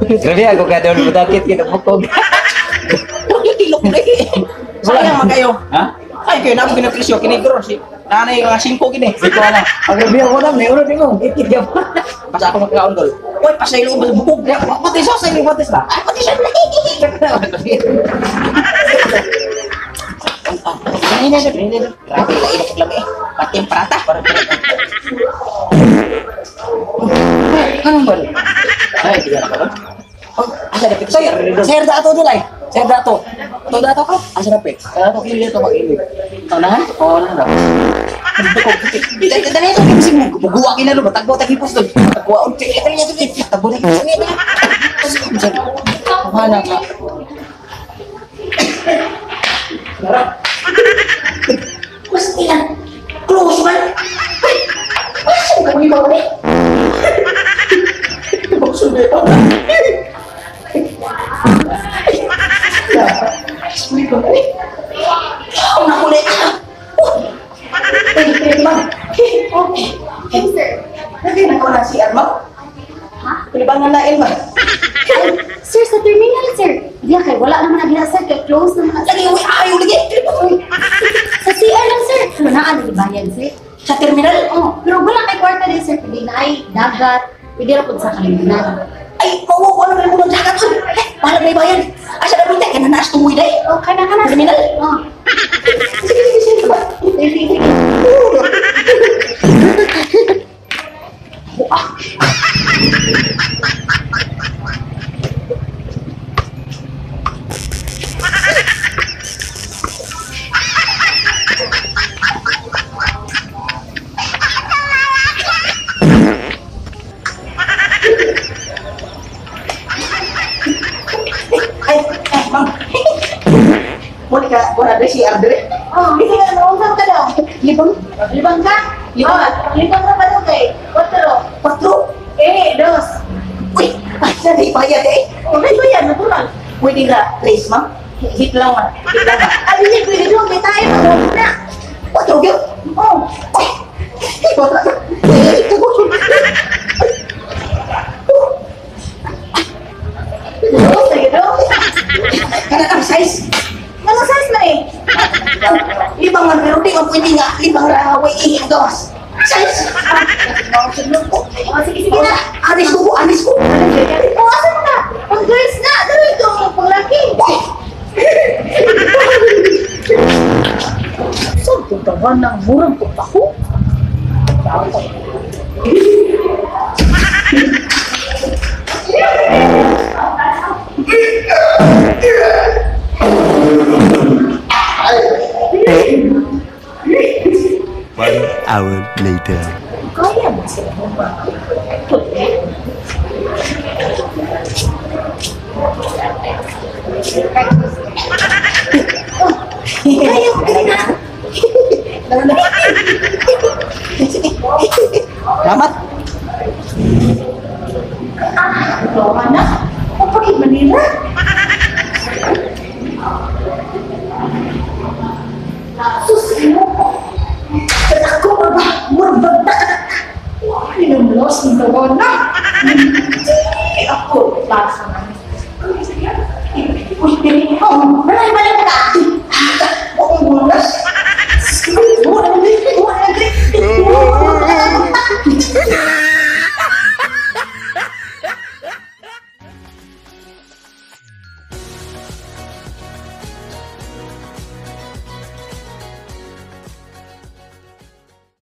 Grabe ako kada ulit matakit kita bukog. Tilok lagi. Sayang man kayo. Ha? Ay kayo na pinagpresyo kinigro si nanay nga 5 kini. Ito na. Ang grabe ako na, may ulo mo. Ikit ka pa. Pas ako magkaon gol. Oy pasaylo ba bukog na. Pati sa sa batis ba? Ay pati sa. Ini. Grabe ka ilok lang eh. Pati yung prata. Anong ba? Ay, tidak na karon. Oh, asa dapat sir. Sir dato dulay. Sir dato. To dato ka. Asa dapat? Ano ko dito mag-ilig? Tanahan? Oo na daw. Dito dali to kasi mo buguwa kina lo matagbo ta hipos do. Tagwa unti ito niya dito. Tagbo na hipos niya. Mana ka? Mas ilan. Close man. Ay, kami ba ni? Maksudnya apa? Oh, nak boleh. Bang. Okay, sir. Lagi nak kau nasi Arma? Ha? Pilibangan lain ba? Sir, sa terminal, sir. Diya kay wala naman na gina, sir. Kay close naman. Lagi, uy, ayaw lagi. Sa CR lang, sir. Ano na, ano bayan, sir? Sa terminal? Oh, pero wala kay kwarta din, sir. Pwede na ay dagat. Pwede na po sa kalimutan. Ay, mau ano rin mo ng jagat ko? Pahala may bayan. Asa na bintay, kaya nanas tumuwi dahil. Oh, kana. Terminal? Oh. Sige ba? Sige. Bang. Mau ada si Ardre. Oh, hindi ka naunsan ka daw. Libang? Libang ka? Libang. Oh, libang ka ba daw kay? 4. 4. 2. Uy, asa di bayad eh. Okay ba yan? Natural. Pwede nga, please, ma'am. Hit lang man. Hit lang ba? Ano niya pwede doon? May tayo mag-huwag na. 4 gyud. Oh. Uy, 4. Doon, sige doon. Kana ang size. Ano size na eh? Libang man, pero di man pwede nga. Libang rahaway gawas. Size. Oh, sige na. Anis ko. Oh, asa mo na? Pang girls na. Dalo ito, pang laki. Saan kung tawa ng murang pagpako? One hour later. Kaya mo sila mo ba? Kaya mo na. Selamat. Mana? Kau pergi Manila? Susino. Kenapa berbeda? Minum los di corona. Aku laksana.